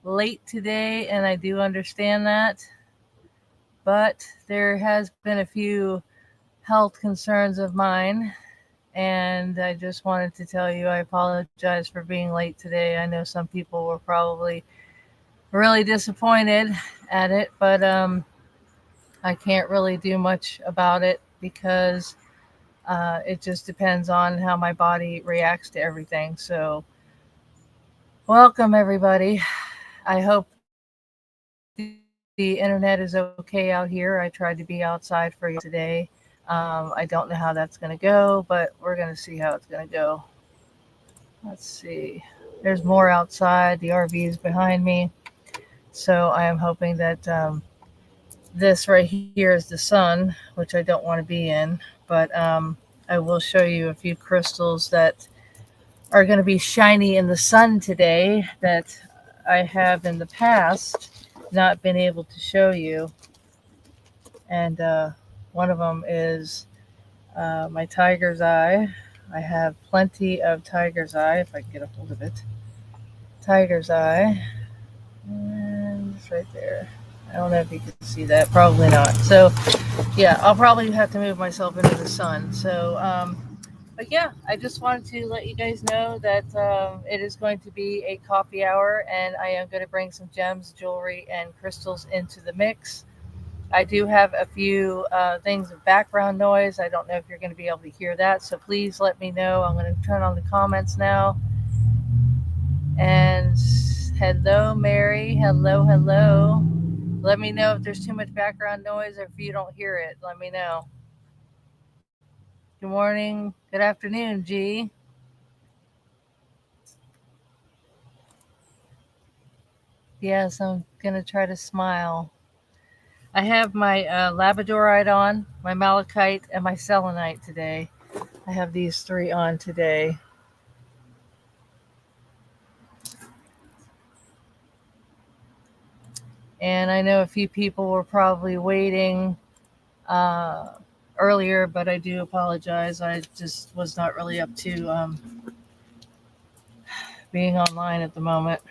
late today, and I do understand that. But there has been a few health concerns of mine, and I just wanted to tell you I apologize for being late today. I know some people were probably really disappointed at it, but I can't really do much about it because it just depends on how my body reacts to everything. So, welcome everybody. I hope the internet is okay out here. I tried to be outside for you today. I don't know how that's going to go, but we're going to see how it's going to go. Let's see. There's more outside. The RV is behind me. So I am hoping that this right here is the sun, which I don't want to be in. But I will show you a few crystals that are going to be shiny in the sun today that I have in the past not been able to show you. And one of them is my tiger's eye. I have plenty of tiger's eye, if I can get a hold of it. Tiger's eye. And it's right there. I don't know if you can see that. Probably not. So, yeah, I'll probably have to move myself into the sun. So, but yeah, I just wanted to let you guys know that it is going to be a coffee hour, and I am going to bring some gems, jewelry, and crystals into the mix. I do have a few things of background noise. I don't know if you're going to be able to hear that, so please let me know. I'm going to turn on the comments now. And hello, Mary. Hello, hello. Let me know if there's too much background noise or if you don't hear it. Let me know. Good morning. Good afternoon, G. Yes, I'm going to try to smile. I have my labradorite on, my malachite, and my selenite today. I have these three on today. And I know a few people were probably waiting uh, earlier, but I do apologize. I just was not really up to being online at the moment.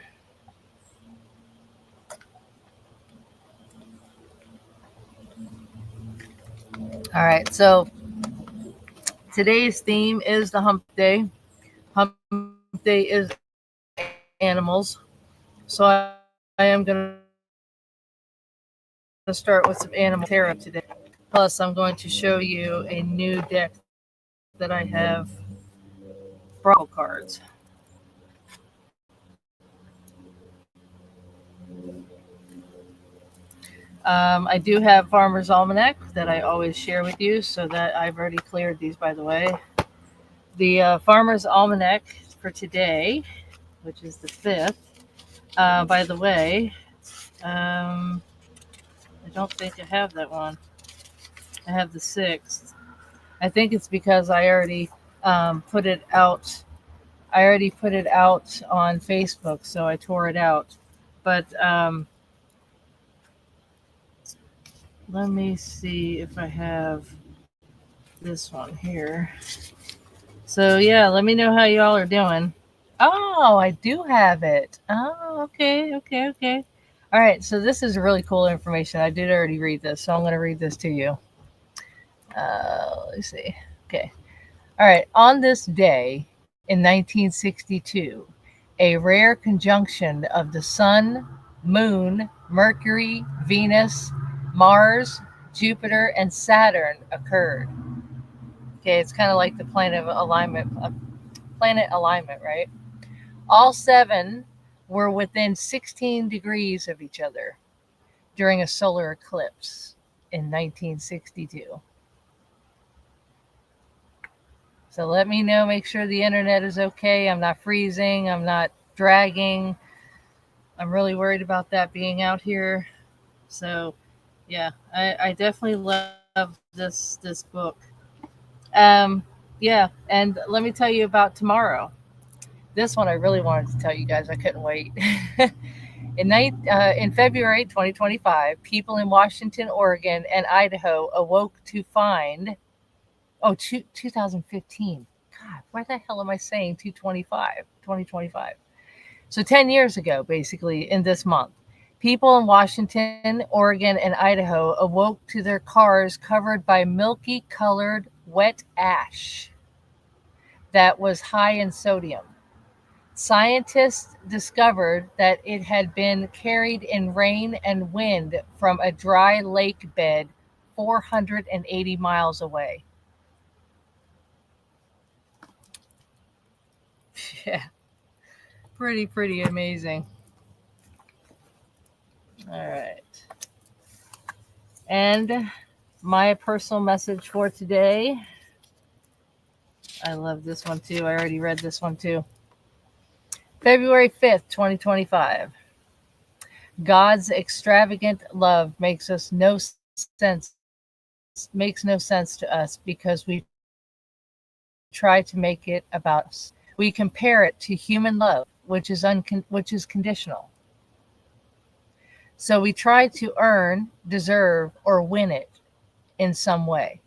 All right, so today's theme is the hump day. Hump day is animals. So I am going to start with some animal tarot today. Plus, I'm going to show you a new deck that I have brought cards. I do have Farmer's Almanac that I always share with you, so that I've already cleared these, by the way. The Farmer's Almanac for today, which is the 5th. By the way, um, I don't think I have that one. I have the 6th. I think it's because I already put it out. I already put it out on Facebook, so I tore it out. But let me see if I have this one here. So yeah, let me know how y'all are doing. Oh, I do have it. Oh, okay, okay, okay. All right, so this is really cool information. I did already read this, so I'm going to read this to you. Let's see. Okay. All right. On this day in 1962, a rare conjunction of the Sun, Moon, Mercury, Venus, Mars, Jupiter, and Saturn occurred. Okay, it's kind of like the planet alignment, right? All seven were within 16 degrees of each other during a solar eclipse in 1962. So let me know, make sure the internet is okay. I'm not freezing, I'm not dragging. I'm really worried about that being out here. So yeah, I definitely love this book. Um, yeah, and let me tell you about tomorrow. This one I really wanted to tell you guys. I couldn't wait. In February 2025, people in Washington, Oregon, and Idaho awoke to find 2015. God, why the hell am I saying 2025? So 10 years ago, basically, in this month, people in Washington, Oregon, and Idaho awoke to their cars covered by milky colored wet ash that was high in sodium. Scientists discovered that it had been carried in rain and wind from a dry lake bed 480 miles away. Yeah, pretty amazing. All right. And my personal message for today, I love this one too. I already read this one too. February 5th, 2025. God's extravagant love makes no sense to us because we try to make it about us. We compare it to human love, which is conditional. So we try to earn, deserve, or win it in some way.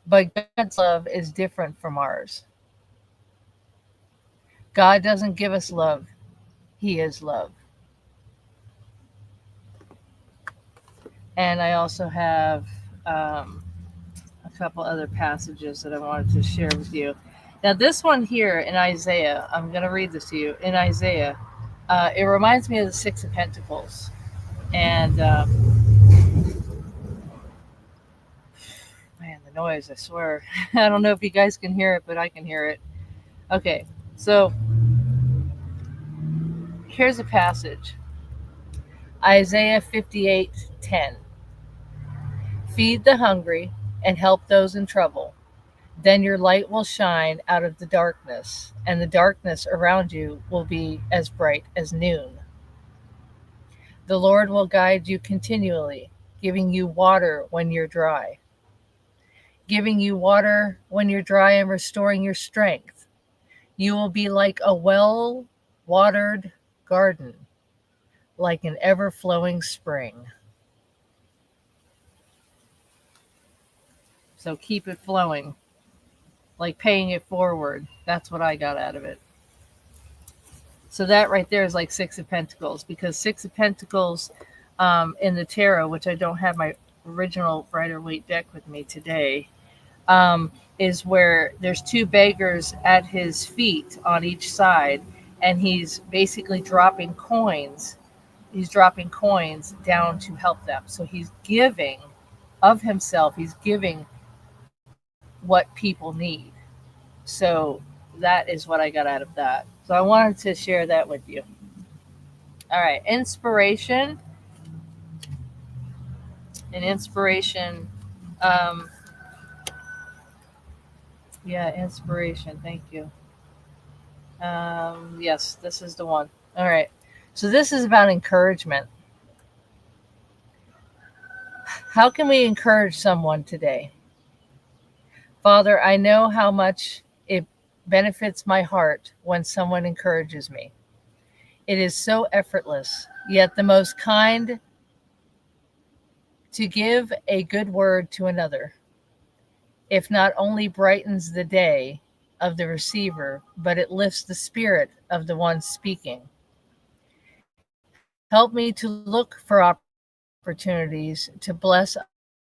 But God's love is different from ours. God doesn't give us love. He is love. And I also have a couple other passages that I wanted to share with you. Now, this one here in Isaiah, I'm going to read this to you. In Isaiah, it reminds me of the Six of Pentacles. And man, the noise, I swear. I don't know if you guys can hear it, but I can hear it. Okay, so here's a passage. Isaiah 58:10. Feed the hungry and help those in trouble. Then your light will shine out of the darkness, and the darkness around you will be as bright as noon. The Lord will guide you continually, giving you water when you're dry. Giving you water when you're dry and restoring your strength. You will be like a well-watered garden, like an ever-flowing spring. So keep it flowing, like paying it forward. That's what I got out of it. So that right there is like Six of Pentacles, because Six of Pentacles in the tarot, which I don't have my original Rider-Waite deck with me today, is where there's two beggars at his feet on each side, and he's basically dropping coins. He's dropping coins down to help them. So he's giving of himself. He's giving what people need. So that is what I got out of that. So I wanted to share that with you. All right, inspiration. Um, inspiration. Thank you. Yes, this is the one. All right. So this is about encouragement. How can we encourage someone today? Father, I know how much it benefits my heart when someone encourages me. It is so effortless, yet the most kind to give a good word to another. If not only brightens the day of the receiver, but it lifts the spirit of the one speaking. Help me to look for opportunities to bless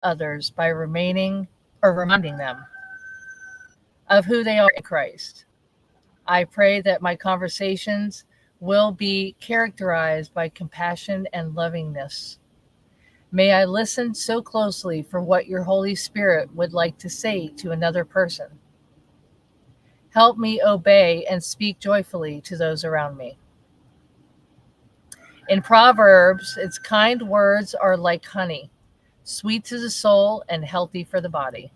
others by reminding them of who they are in Christ. I pray that my conversations will be characterized by compassion and lovingness. May I listen so closely for what your Holy Spirit would like to say to another person. Help me obey and speak joyfully to those around me. In Proverbs, its kind words are like honey, sweet to the soul and healthy for the body.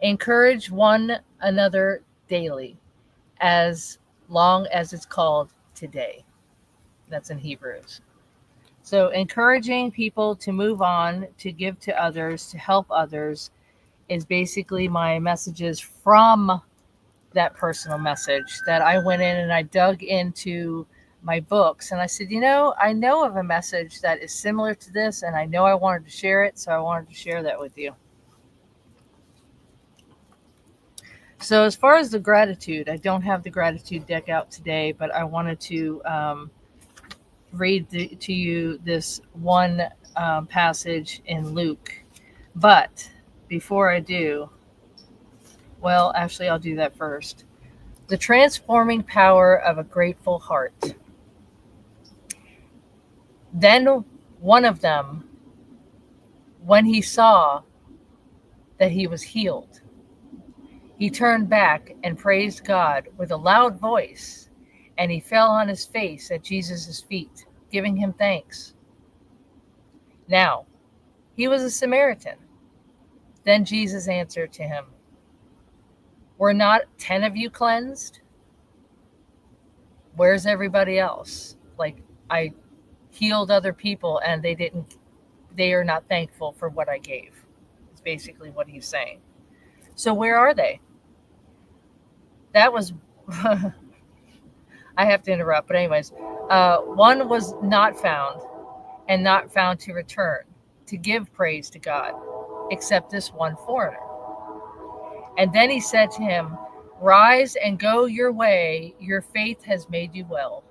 Encourage one another daily, as long as it's called today. That's in Hebrews. So encouraging people to move on, to give to others, to help others is basically my messages from that personal message that I went in and I dug into my books. And I said, I know of a message that is similar to this, and I know I wanted to share it, so I wanted to share that with you. So as far as the gratitude, I don't have the gratitude deck out today, but I wanted to read to you this one passage in Luke. But before I do, well, actually, I'll do that first. The transforming power of a grateful heart. Then one of them, when he saw that he was healed, he turned back and praised God with a loud voice, and he fell on his face at Jesus' feet, giving him thanks. Now, he was a Samaritan. Then Jesus answered to him, "Were not 10 of you cleansed? Where's everybody else? Like, I healed other people and they are not thankful for what I gave." It's basically what he's saying. So where are they? That was, I have to interrupt, but anyways, one was not found and not found to return to give praise to God, except this one foreigner. And then he said to him, "Rise and go your way. Your faith has made you well."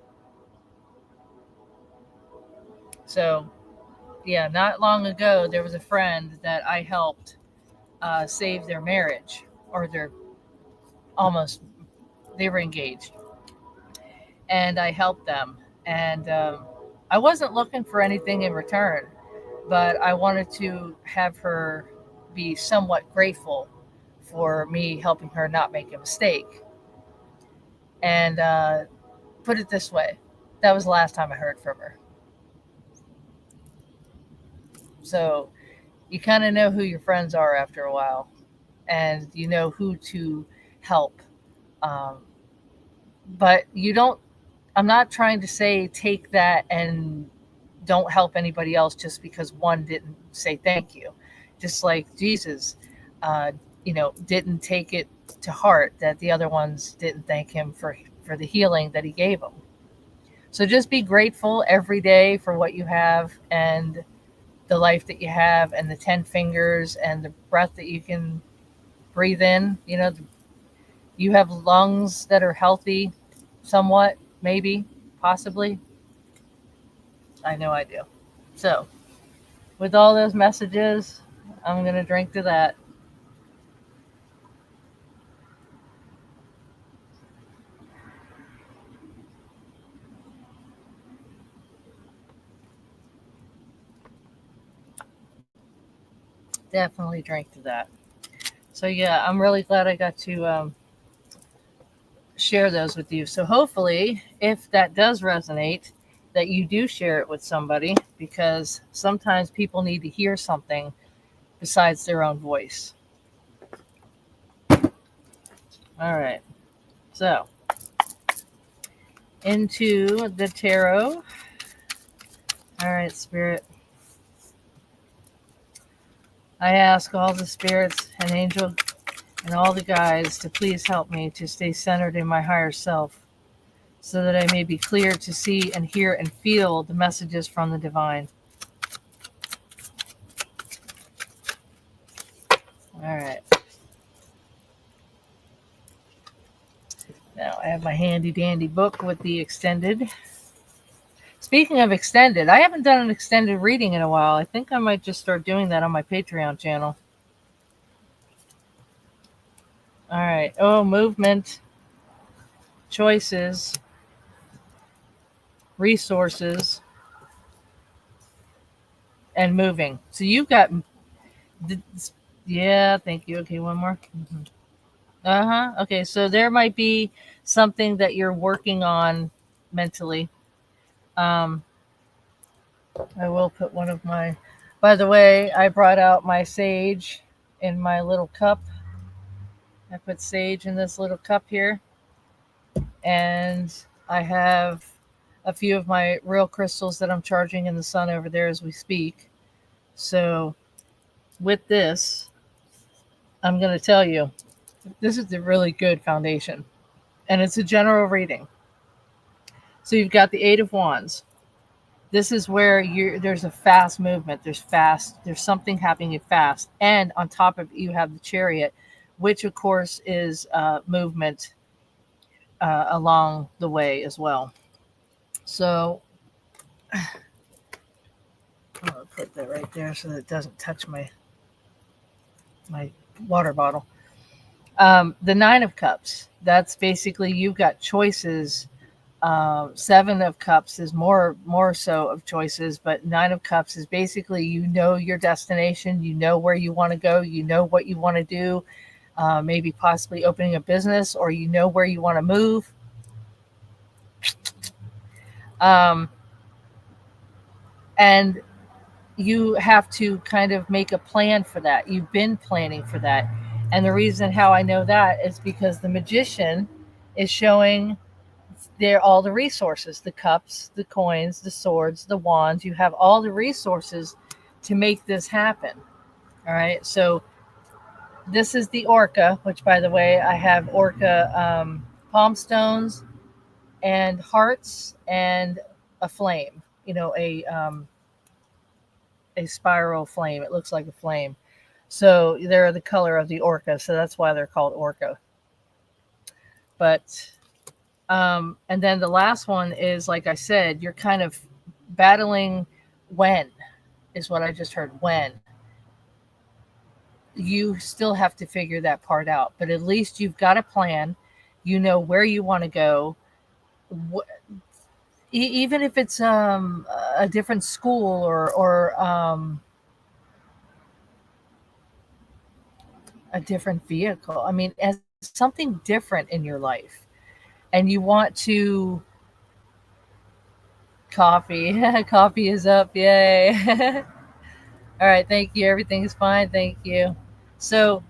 So, yeah, not long ago, there was a friend that I helped save their marriage, or they were engaged. And I helped them. And I wasn't looking for anything in return, but I wanted to have her be somewhat grateful for me helping her not make a mistake. And put it this way, that was the last time I heard from her. So you kind of know who your friends are after a while, and you know who to help. But I'm not trying to say take that and don't help anybody else just because one didn't say thank you. Just like Jesus, didn't take it to heart that the other ones didn't thank him for the healing that he gave them. So just be grateful every day for what you have and the life that you have and the 10 fingers and the breath that you can breathe in. You have lungs that are healthy somewhat, maybe, possibly. I know I do. So, with all those messages, I'm going to drink to that. Definitely drink to that. So, yeah, I'm really glad I got to share those with you. So, hopefully, if that does resonate, that you do share it with somebody, because sometimes people need to hear something besides their own voice. All right. So, into the tarot. All right, Spirit. I ask all the spirits and angels and all the guides to please help me to stay centered in my higher self, so that I may be clear to see and hear and feel the messages from the divine. All right. Now I have my handy dandy book with the extended. Speaking of extended, I haven't done an extended reading in a while. I think I might just start doing that on my Patreon channel. All right. Oh, movement, choices, resources, and moving. So you've got, yeah, thank you. Okay, one more. Okay, so there might be something that you're working on mentally. I will put one of my, by the way, I brought out my sage in my little cup. I put sage in this little cup here. And I have a few of my real crystals that I'm charging in the sun over there as we speak. So with this, I'm going to tell you, this is a really good foundation. And it's a general reading. So you've got the Eight of Wands. This is where there's a fast movement. There's something happening fast. And on top of it, you have the Chariot, which of course is movement along the way as well. So I'm gonna put that right there so that it doesn't touch my water bottle. The Nine of Cups. That's basically you've got choices. Seven of Cups is more so of choices, but Nine of Cups is basically you know your destination, you know where you want to go, you know what you want to do, maybe possibly opening a business, or you know where you want to move. Um, and you have to kind of make a plan for that. You've been planning for that. And the reason how I know that is because the magician is showing there all the resources, the cups, the coins, the swords, the wands. You have all the resources to make this happen. All right. So this is the orca, which by the way, I have orca palm stones and hearts and a flame, a spiral flame. It looks like a flame. So they're the color of the orca. So that's why they're called orca. But and then the last one is, like I said, you're kind of battling when, is what I just heard. When. You still have to figure that part out, but at least you've got a plan. You know where you want to go. Even if it's a different school or a different vehicle. I mean, as something different in your life, and you want to coffee. Coffee is up, yay. All right, thank you. Everything's fine, thank you. So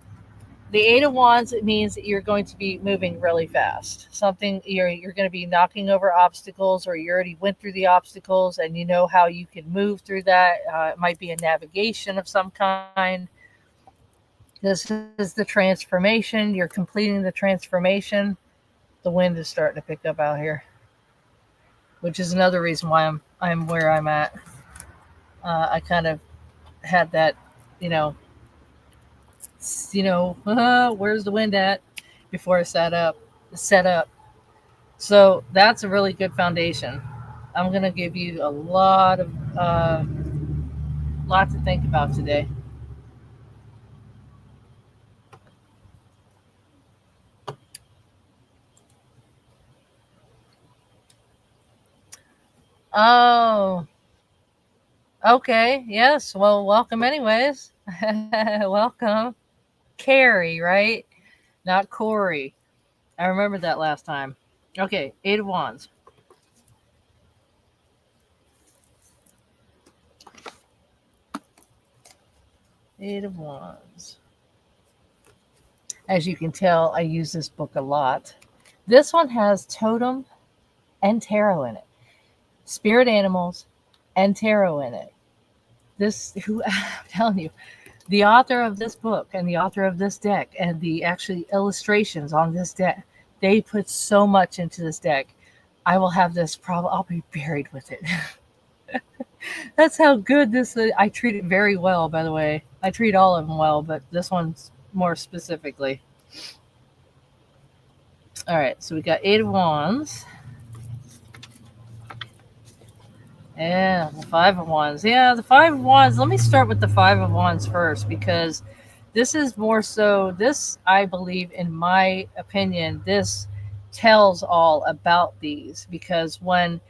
the Eight of Wands, it means that you're going to be moving really fast. Something you're going to be knocking over obstacles, or you already went through the obstacles and you know how you can move through that. It might be a navigation of some kind. This is the transformation. You're completing the transformation. The wind is starting to pick up out here, which is another reason why I'm where I'm at. I kind of had that, you know, where's the wind at before I set up. So that's a really good foundation. I'm gonna give you a lot to think about today. Oh, okay. Yes. Well, welcome anyways. Welcome. Carrie, right? Not Corey. I remembered that last time. Okay, Eight of Wands. Eight of Wands. As you can tell, I use this book a lot. This one has totem and tarot in it, spirit animals and tarot in it. I'm telling you, the author of this book and the author of this deck and the actually illustrations on this deck, they put so much into this deck. I will have this problem. I'll be buried with it. That's how good this is. I treat it very well, by the way. I treat all of them well, but this one's more specifically. All right, so we got Eight of Wands. Yeah, the Five of Wands. Yeah, the Five of Wands. Let me start with the Five of Wands first, because this is more so, this, I believe, in my opinion, this tells all about these, because when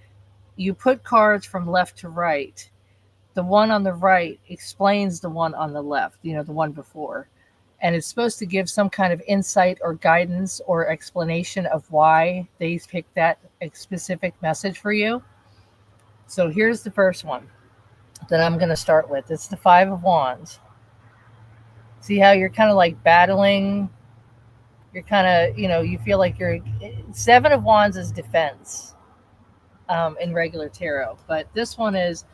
you put cards from left to right, the one on the right explains the one on the left, the one before. And it's supposed to give some kind of insight or guidance or explanation of why they picked that specific message for you. So here's the first one that I'm going to start with. It's the Five of Wands. See how you're kind of like battling? You're kind of, you feel like you're. Seven of Wands is defense in regular tarot. But this one is,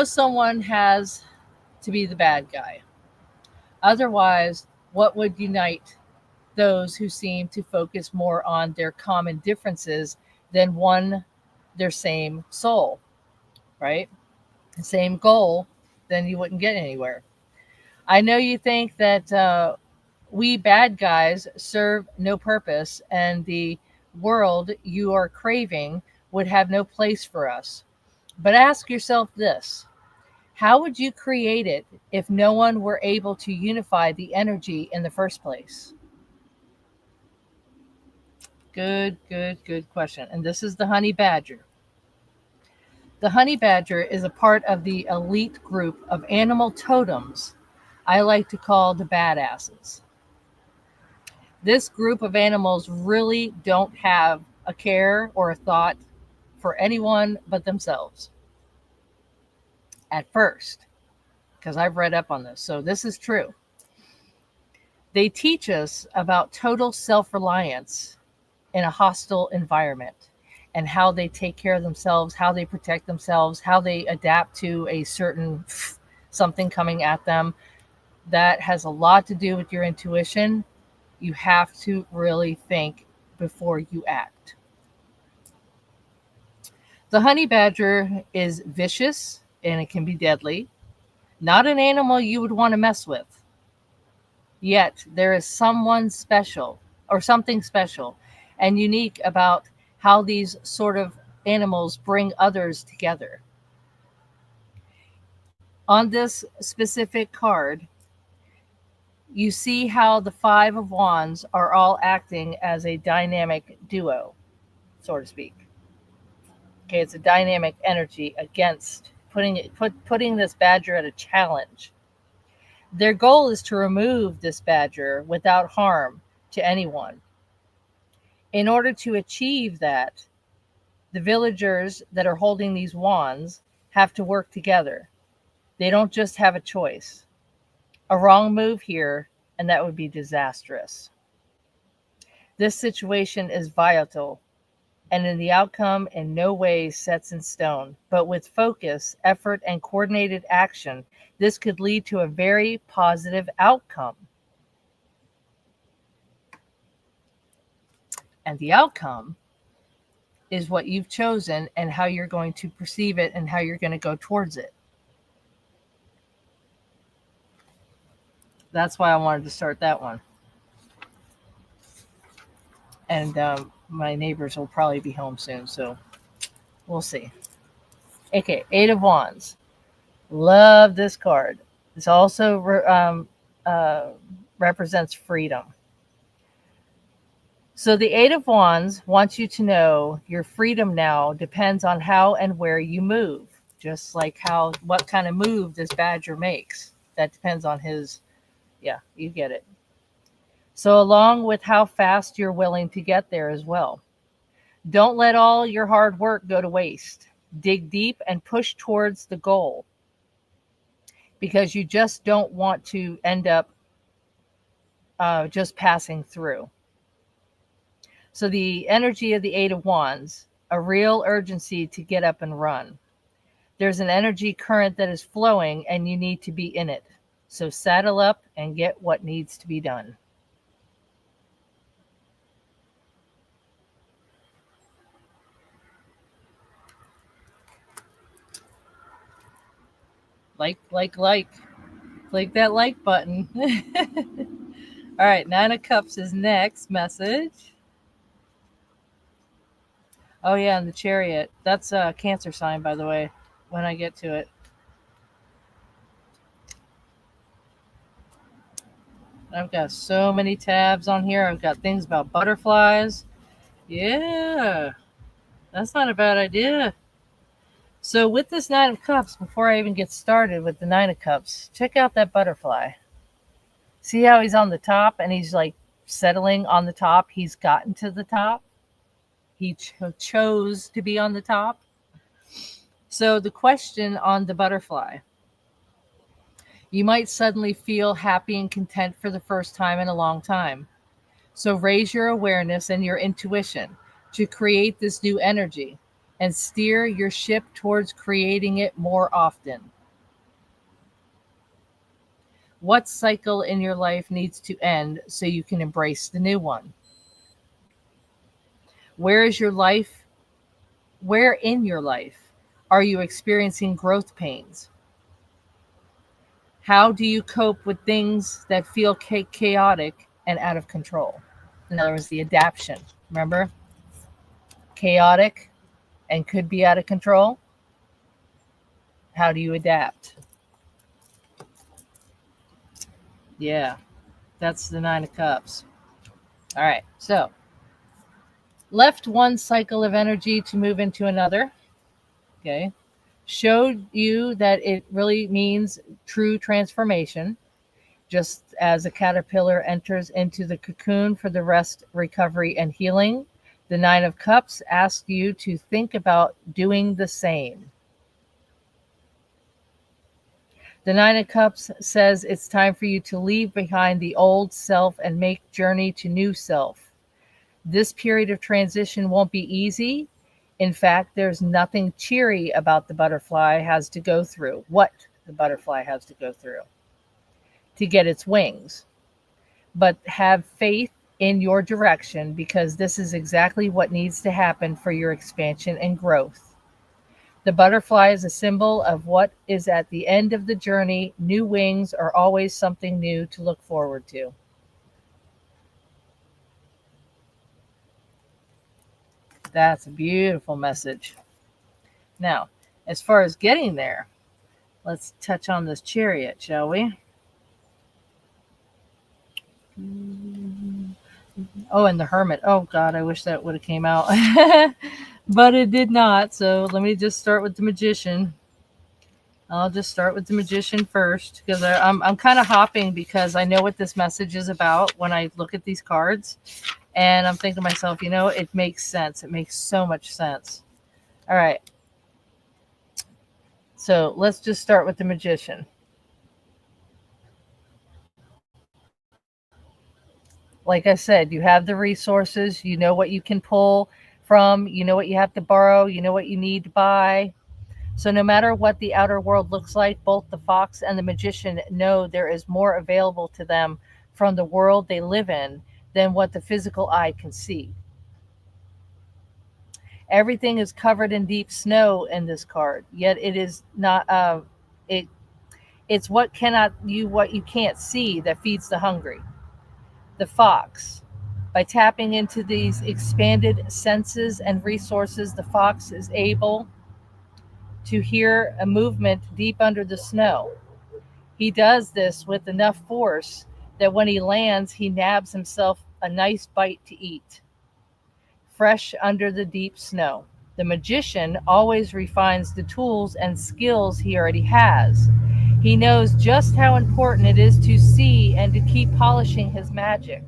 someone has to be the bad guy. Otherwise, what would unite those who seem to focus more on their common differences than their same soul, right? The same goal, then you wouldn't get anywhere. I know you think that We bad guys serve no purpose, and the world you are craving would have no place for us. But ask yourself this: how would you create it if no one were able to unify the energy in the first place? Good question. And this is the honey badger. The honey badger is a part of the elite group of animal totems I like to call the badasses. This group of animals really don't have a care or a thought for anyone but themselves at first, because I've read up on this. So this is true. They teach us about total self reliance in a hostile environment and how they take care of themselves, how they protect themselves, how they adapt to a certain something coming at them. That has a lot to do with your intuition. You have to really think before you act. The honey badger is vicious and it can be deadly. Not an animal you would want to mess with. Yet there is someone special or something special and unique about how these sort of animals bring others together. On this specific card, you see how the Five of Wands are all acting as a dynamic duo, so to speak. Okay, it's a dynamic energy against putting this badger at a challenge. Their goal is to remove this badger without harm to anyone. In order to achieve that, the villagers that are holding these wands have to work together. They don't just have a choice. A wrong move here, and that would be disastrous. This situation is vital, and in the outcome in no way sets in stone. But with focus, effort, and coordinated action, this could lead to a very positive outcome. And the outcome is what you've chosen and how you're going to perceive it and how you're going to go towards it. That's why I wanted to start that one. And my neighbors will probably be home soon, so we'll see. Okay, Eight of Wands. Love this card. This also represents freedom. So the Eight of Wands wants you to know your freedom now depends on how and where you move. Just like what kind of move this badger makes. That depends on his, yeah, you get it. So along with how fast you're willing to get there as well. Don't let all your hard work go to waste. Dig deep and push towards the goal, because you just don't want to end up just passing through. So the energy of the Eight of Wands, a real urgency to get up and run. There's an energy current that is flowing and you need to be in it. So saddle up and get what needs to be done. Like. Click that like button. All right, Nine of Cups is next message. Oh, yeah, and the Chariot. That's a Cancer sign, by the way, when I get to it. I've got so many tabs on here. I've got things about butterflies. Yeah, that's not a bad idea. So with this Nine of Cups, before I even get started with the Nine of Cups, check out that butterfly. See how he's on the top and he's like settling on the top? He's gotten to the top. He chose to be on the top. So the question on the butterfly: you might suddenly feel happy and content for the first time in a long time. So raise your awareness and your intuition to create this new energy and steer your ship towards creating it more often. What cycle in your life needs to end so you can embrace the new one? Where in your life are you experiencing growth pains? How do you cope with things that feel chaotic and out of control? In other words, the adaptation. Remember? Chaotic and could be out of control. How do you adapt? Yeah, that's the Nine of Cups. All right, so left one cycle of energy to move into another. Okay, showed you that it really means true transformation, just as a caterpillar enters into the cocoon for the rest, recovery, and healing. The Nine of Cups asks you to think about doing the same. The Nine of Cups says it's time for you to leave behind the old self and make journey to new self. This period of transition won't be easy. In fact, there's nothing cheery about the butterfly has to go through, what the butterfly has to go through to get its wings. But have faith in your direction because this is exactly what needs to happen for your expansion and growth. The butterfly is a symbol of what is at the end of the journey. New wings are always something new to look forward to. That's a beautiful message. Now, as far as getting there, let's touch on this chariot, shall we? Oh, and the hermit. Oh God, I wish that would have came out. But it did not. So let me just start with the magician. I'll just start with the magician first because I'm kind of hopping because I know what this message is about when I look at these cards. And I'm thinking to myself, it makes sense. It makes so much sense. All right. So let's just start with the magician. Like I said, you have the resources. You know what you can pull from. You know what you have to borrow. You know what you need to buy. So no matter what the outer world looks like, both the fox and the magician know there is more available to them from the world they live in than what the physical eye can see. Everything is covered in deep snow in this card, yet it is not. It it's what you can't see that feeds the hungry. The fox. By tapping into these expanded senses and resources, the fox is able to hear a movement deep under the snow. He does this with enough force that when he lands, he nabs himself a nice bite to eat, fresh under the deep snow. The magician always refines the tools and skills he already has. He knows just how important it is to see and to keep polishing his magic.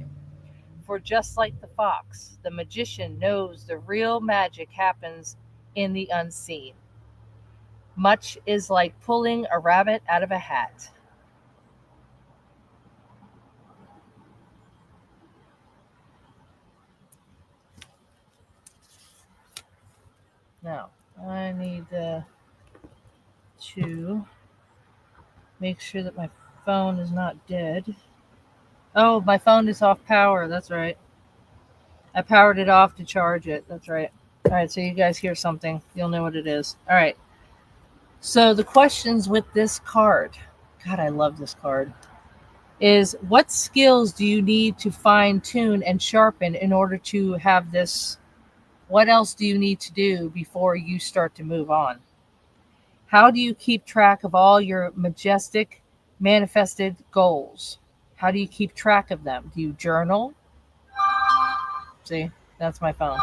For just like the fox, the magician knows the real magic happens in the unseen. Much is like pulling a rabbit out of a hat. Now, I need to make sure that my phone is not dead. Oh, my phone is off power. That's right. I powered it off to charge it. That's right. All right, so you guys hear something. You'll know what it is. All right. So the questions with this card, God, I love this card, is what skills do you need to fine tune and sharpen in order to have this? What else do you need to do before you start to move on? How do you keep track of all your majestic manifested goals? How do you keep track of them? Do you journal? See, that's my phone.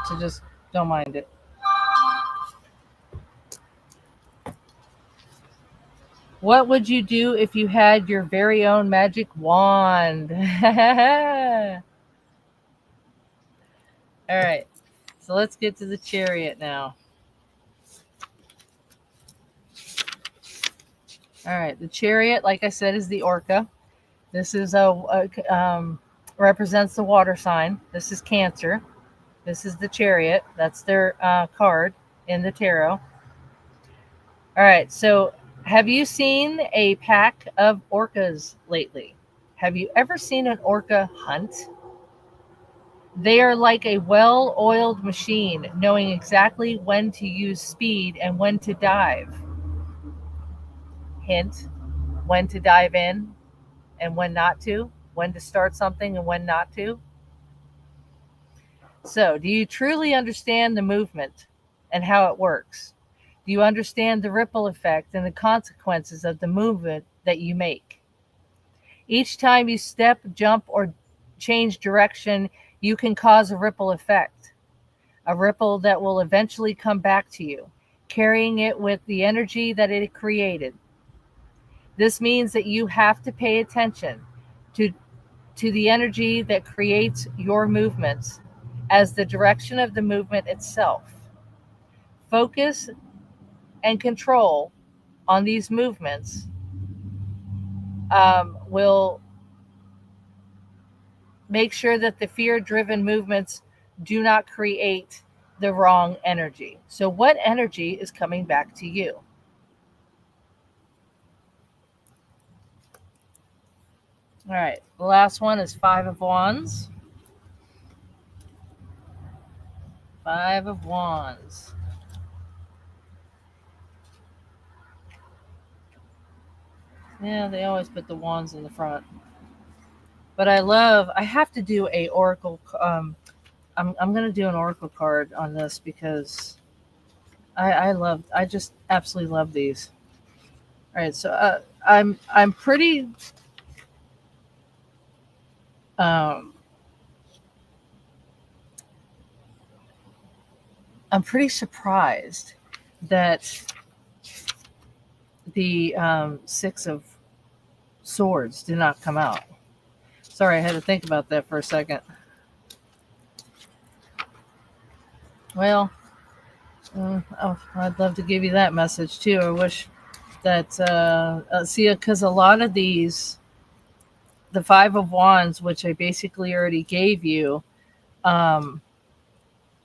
So just don't mind it. What would you do if you had your very own magic wand? All right. So let's get to the chariot now. All right. The chariot, like I said, is the orca. This is represents the water sign. This is Cancer. This is the chariot. That's their card in the tarot. All right. So have you seen a pack of orcas lately? Have you ever seen an orca hunt? They are like a well oiled machine, knowing exactly when to use speed and when to dive. Hint. when to dive in and when not to, when to start something and when not to. So, do you truly understand the movement and how it works? Do you understand the ripple effect and the consequences of the movement that you make? Each time you step, jump, or change direction, you can cause a ripple effect, a ripple that will eventually come back to you, carrying it with the energy that it created. This means that you have to pay attention to, to the energy that creates your movements as the direction of the movement itself. Focus and control on these movements will make sure that the fear driven movements do not create the wrong energy. So, what energy is coming back to you? All right, the last one is Five of Wands. Five of Wands. Yeah, they always put the wands in the front. But I have to do a oracle. I'm going to do an oracle card on this because I just absolutely love these. All right, so I'm pretty um, I'm pretty surprised that the Six of Swords did not come out. Sorry, I had to think about that for a second. Well, I'd love to give you that message too. I wish that see, because a lot of these, the Five of Wands, which I basically already gave you, um,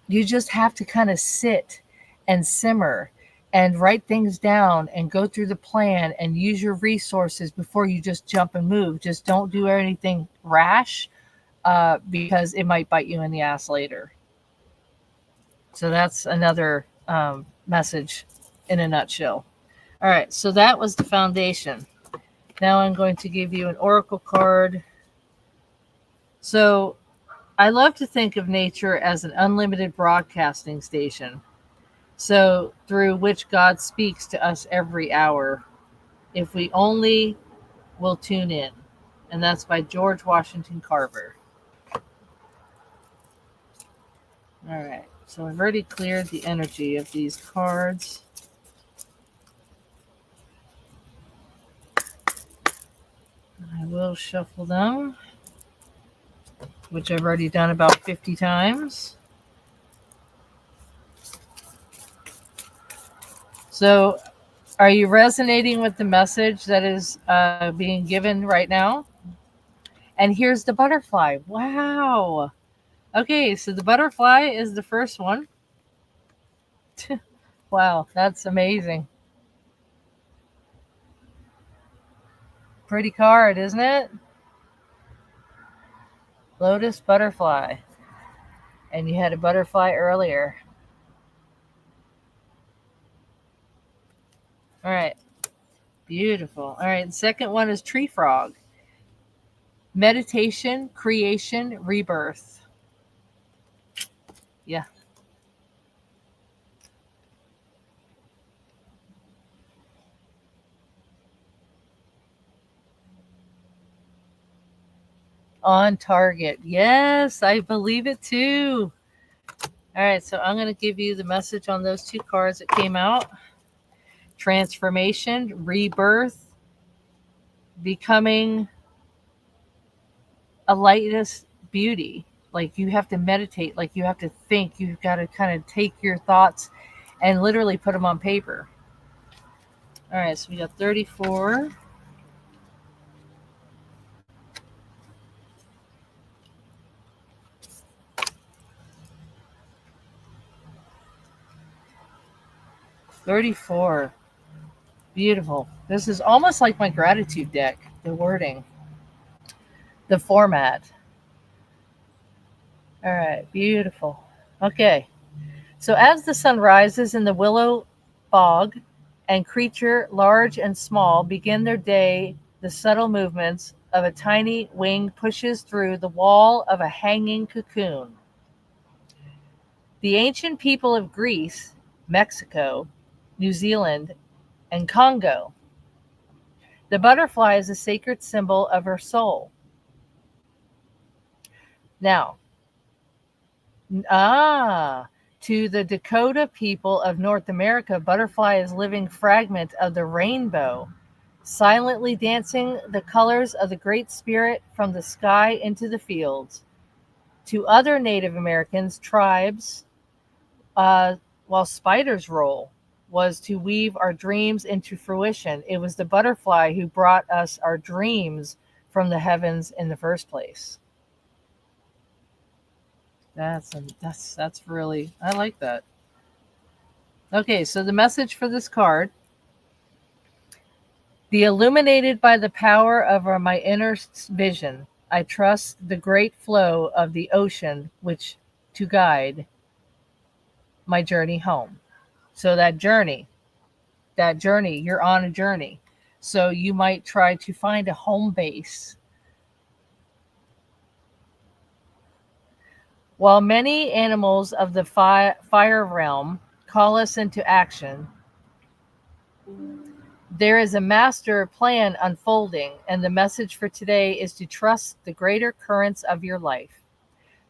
you just have to kind of sit and simmer and write things down and go through the plan and use your resources before you just jump and move. Just don't do anything rash because it might bite you in the ass later. So that's another message in a nutshell. All right, so that was the foundation. Now I'm going to give you an oracle card. So I love to think of nature as an unlimited broadcasting station, so through which God speaks to us every hour, if we only will tune in. And that's by George Washington Carver. All right, so I've already cleared the energy of these cards. I will shuffle them, which I've already done about 50 times. So, are you resonating with the message that is being given right now? And here's the butterfly. Wow. Okay, so the butterfly is the first one. Wow, that's amazing. Pretty card, isn't it? Lotus butterfly. And you had a butterfly earlier. All right. Beautiful. All right. The second one is tree frog. Meditation, creation, rebirth. Yeah. On target. Yes, I believe it too. All right. So I'm going to give you the message on those two cards that came out. Transformation, rebirth, becoming a lightest beauty. Like you have to meditate, like you have to think, you've got to kind of take your thoughts and literally put them on paper. All right, so we got 34. $34. Beautiful. This is almost like my gratitude deck, the wording, the format. All right, beautiful. Okay, so as the sun rises in the willow bog and creature, large and small, begin their day. The subtle movements of a tiny wing pushes through the wall of a hanging cocoon. The ancient people of Greece, Mexico, New Zealand, and Congo. The butterfly is a sacred symbol of her soul. Now, to the Dakota people of North America, butterfly is living fragment of the rainbow, silently dancing the colors of the Great Spirit from the sky into the fields. To other Native Americans, tribes, uh, while spiders roll, was to weave our dreams into fruition. It was the butterfly who brought us our dreams from the heavens in the first place. That's really, I like that. Okay, so the message for this card: the illuminated by the power of my inner vision, I trust the great flow of the ocean which to guide my journey home. So that journey, you're on a journey. So you might try to find a home base. While many animals of the fire realm call us into action, there is a master plan unfolding, and the message for today is to trust the greater currents of your life.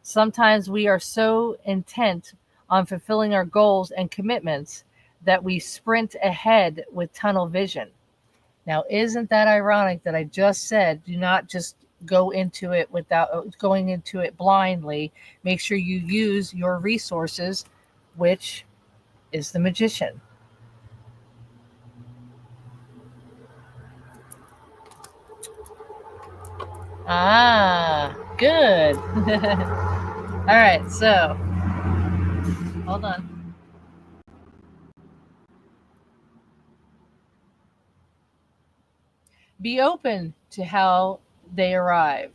Sometimes we are so intent on fulfilling our goals and commitments that we sprint ahead with tunnel vision. Now, isn't that ironic that I just said do not just go into it without going into it blindly? Make sure you use your resources, which is the magician. Ah, good. All right, so hold on. Be open to how they arrive.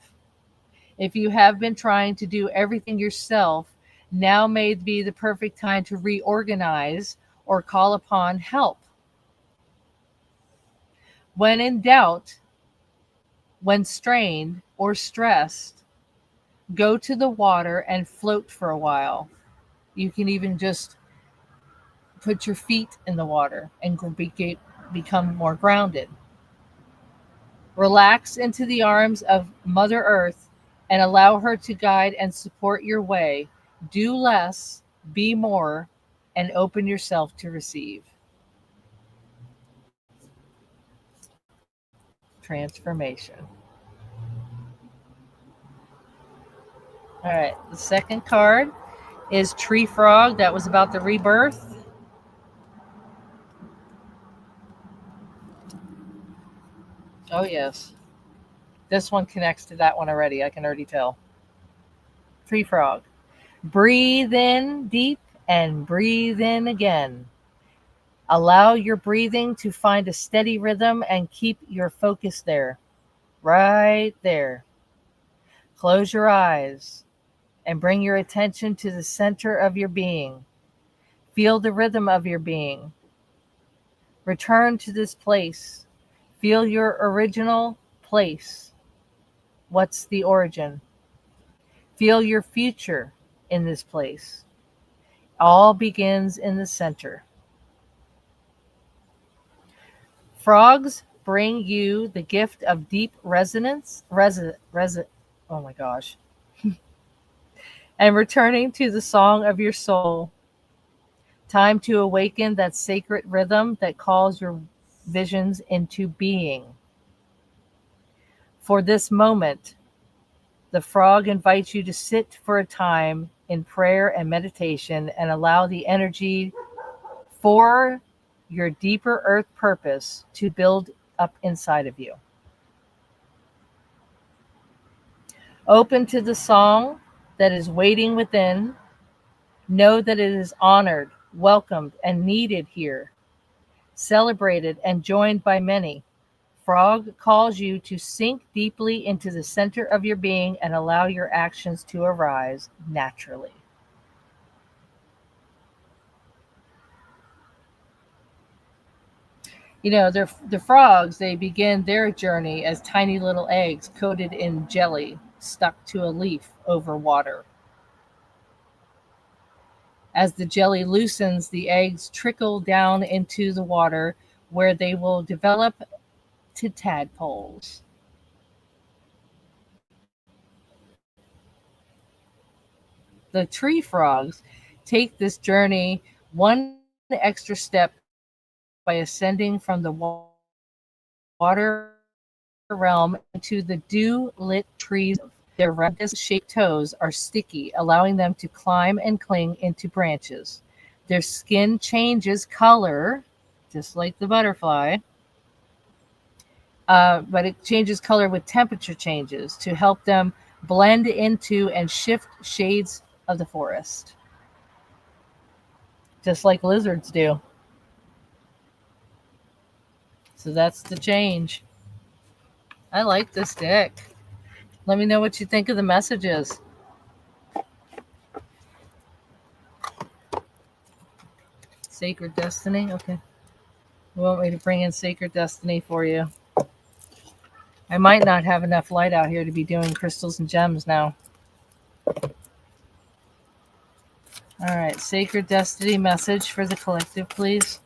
If you have been trying to do everything yourself, now may be the perfect time to reorganize or call upon help. When in doubt, when strained or stressed, go to the water and float for a while. You can even just put your feet in the water and become more grounded. Relax into the arms of Mother Earth and allow her to guide and support your way. Do less, be more, and open yourself to receive. Transformation. All right, the second card is Tree Frog. That was about the rebirth. Oh, yes. This one connects to that one already. I can already tell. Tree Frog. Breathe in deep and breathe in again. Allow your breathing to find a steady rhythm and keep your focus there, right there. Close your eyes and bring your attention to the center of your being. Feel the rhythm of your being. Return to this place. Feel your original place. What's the origin? Feel your future in this place. All begins in the center. Frogs bring you the gift of deep resonance, oh my gosh, and returning to the song of your soul. Time to awaken that sacred rhythm that calls your visions into being. For this moment, the frog invites you to sit for a time in prayer and meditation and allow the energy for your deeper earth purpose to build up inside of you. Open to the song that is waiting within. Know that it is honored, welcomed, and needed here, celebrated and joined by many. Frog calls you to sink deeply into the center of your being and allow your actions to arise naturally. The frogs, they begin their journey as tiny little eggs coated in jelly stuck to a leaf over water. As the jelly loosens, the eggs trickle down into the water where they will develop to tadpoles. The tree frogs take this journey one extra step by ascending from the water realm into the dew-lit trees above. Their round disc-shaped toes are sticky, allowing them to climb and cling into branches. Their skin changes color, just like the butterfly, but it changes color with temperature changes to help them blend into and shift shades of the forest, just like lizards do. So that's the change. I like this deck. Let me know what you think of the messages. Sacred Destiny? Okay. You want me to bring in Sacred Destiny for you? I might not have enough light out here to be doing crystals and gems now. All right. Sacred Destiny message for the collective, please,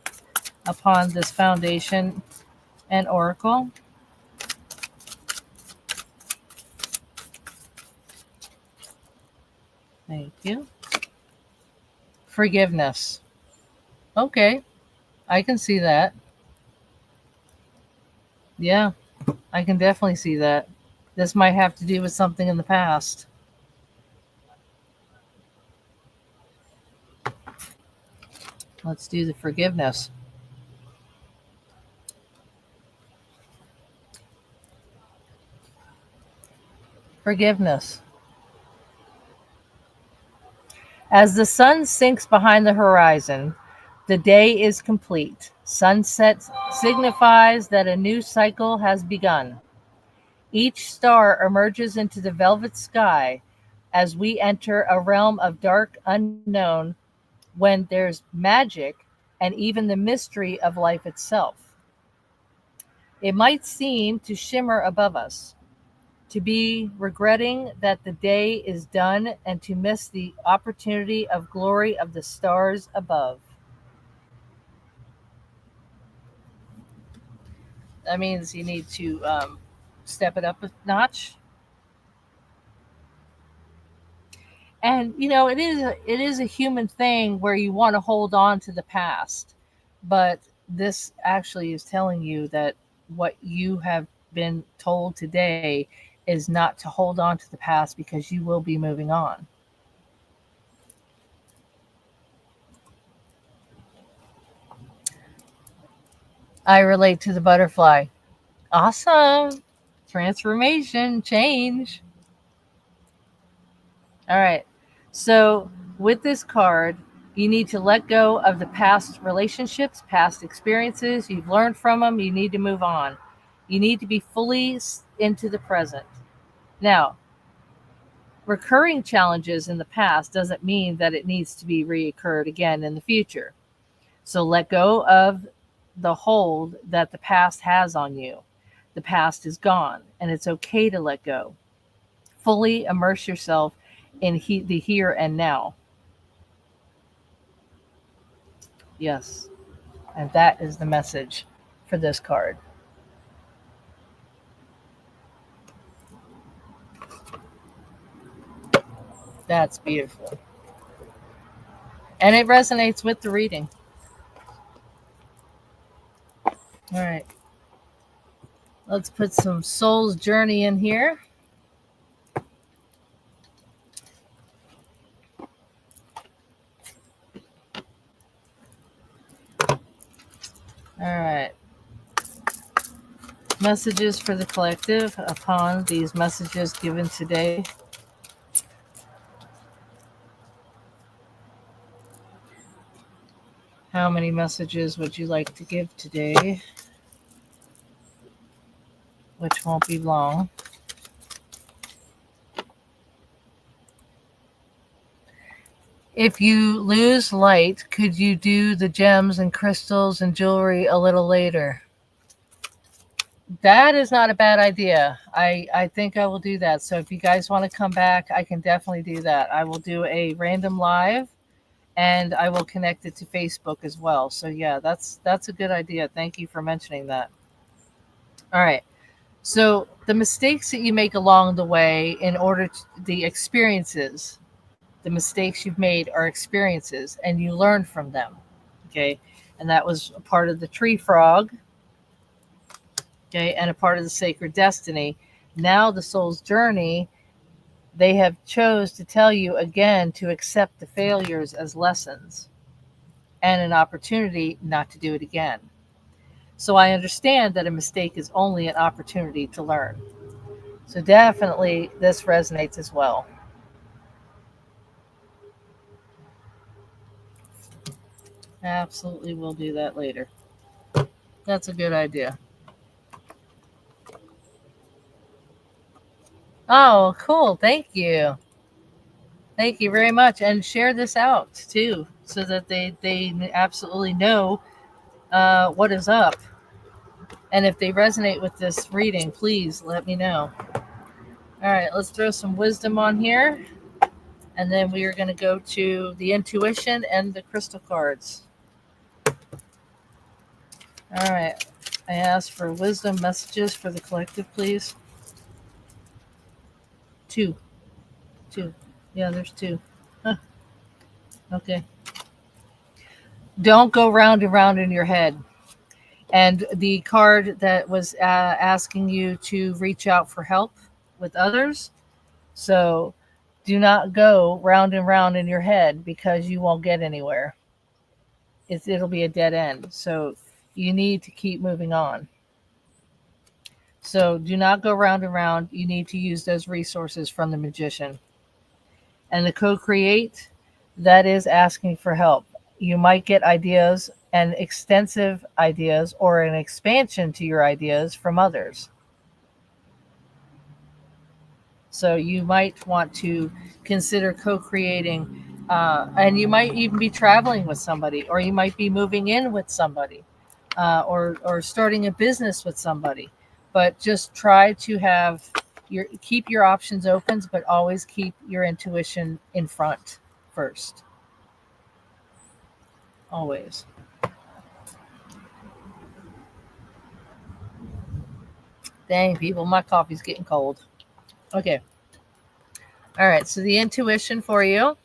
upon this foundation and oracle. Thank you. Forgiveness. Okay. I can see that. Yeah, I can definitely see that. This might have to do with something in the past. Let's do the forgiveness. Forgiveness. As the sun sinks behind the horizon, the day is complete. Sunset signifies that a new cycle has begun. Each star emerges into the velvet sky as we enter a realm of dark unknown when there's magic and even the mystery of life itself. It might seem to shimmer above us, to be regretting that the day is done and to miss the opportunity of glory of the stars above. That means you need to step it up a notch. And it is a human thing where you want to hold on to the past, but this actually is telling you that what you have been told today is not to hold on to the past because you will be moving on. I relate to the butterfly. Awesome. Transformation, change. All right. So, with this card, you need to let go of the past relationships, past experiences. You've learned from them. You need to move on. You need to be fully into the present. Now, recurring challenges in the past doesn't mean that it needs to be reoccurred again in the future. So, let go of the hold that the past has on you. The past is gone, and it's okay to let go. Fully immerse yourself in the here and now. Yes. And that is the message for this card. That's beautiful. And it resonates with the reading. All right. Let's put some Soul's Journey in here. All right. Messages for the collective upon these messages given today. How many messages would you like to give today? Which won't be long. If you lose light, could you do the gems and crystals and jewelry a little later? That is not a bad idea. I think I will do that. So if you guys want to come back, I can definitely do that. I will do a random live and I will connect it to Facebook as well. So yeah, that's a good idea. Thank you for mentioning that. All right. So the mistakes that you make along the way in order to the experiences, the mistakes you've made are experiences and you learn from them. Okay? And that was a part of the tree frog, okay, and a part of the sacred destiny. Now the soul's journey, they have chose to tell you again to accept the failures as lessons and an opportunity not to do it again. So I understand that a mistake is only an opportunity to learn. So definitely this resonates as well. Absolutely, we'll do that later. That's a good idea. Oh, cool. Thank you. Thank you very much. And share this out too so that they absolutely know what is up. And if they resonate with this reading, please let me know. All right, let's throw some wisdom on here. And then we are going to go to the intuition and the crystal cards. All right. I asked for wisdom messages for the collective, please. Two. Two. Yeah, there's two. Huh. Okay. Don't go round and round in your head. And the card that was asking you to reach out for help with others. So do not go round and round in your head because you won't get anywhere. It'll be a dead end. So you need to keep moving on. So do not go round and round. You need to use those resources from the magician. And the co-create, that is asking for help. You might get ideas and extensive ideas or an expansion to your ideas from others. So you might want to consider co-creating, and you might even be traveling with somebody, or you might be moving in with somebody, or starting a business with somebody. But just try to have keep your options open, but always keep your intuition in front first. Always. Dang, people, my coffee's getting cold. Okay. All right. So the intuition for you,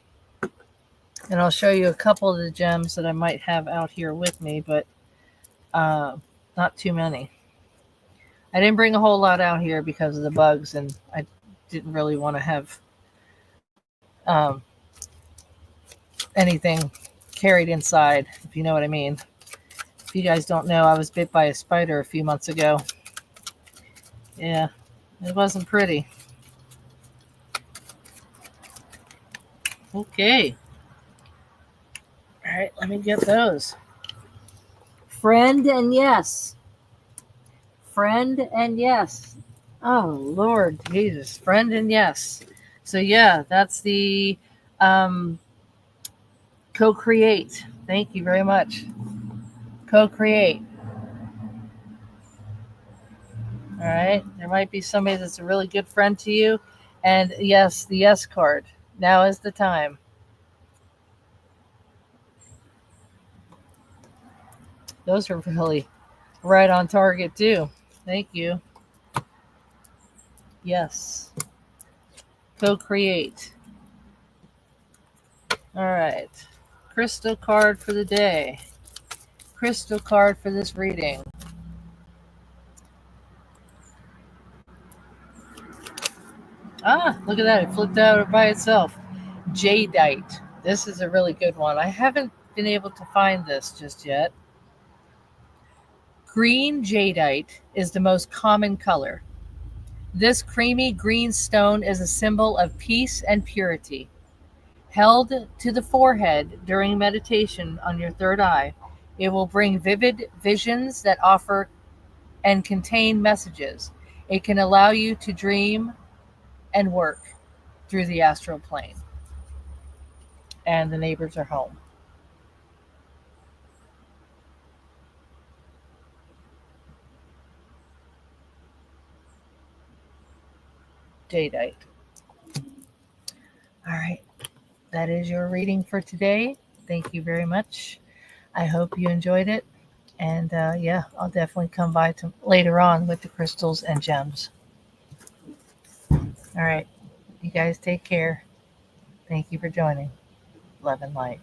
and I'll show you a couple of the gems that I might have out here with me, but uh, not too many. I didn't bring a whole lot out here because of the bugs, and I didn't really want to have um, anything carried inside, if you know what I mean. If you guys don't know, I was bit by a spider a few months ago. Yeah, it wasn't pretty. Okay. All right, let me get those. Friend and yes. Friend and yes. Oh, Lord Jesus. Friend and yes. So, yeah, that's the um, co create. Thank you very much. Co create. All right. There might be somebody that's a really good friend to you. And yes, the yes card. Now is the time. Those are really right on target, too. Thank you. Yes. Co create. All right. Crystal card for the day. Crystal card for this reading. Ah, look at that. It flipped out by itself. Jadeite. This is a really good one. I haven't been able to find this just yet. Green jadeite is the most common color. This creamy green stone is a symbol of peace and purity. Held to the forehead during meditation on your third eye, it will bring vivid visions that offer and contain messages. It can allow you to dream and work through the astral plane. And the neighbors are home. jadeite. All right, that is your reading for today. Thank you very much. I hope you enjoyed it. And yeah, I'll definitely come by later on with the crystals and gems. All right, you guys take care. Thank you for joining. Love and light.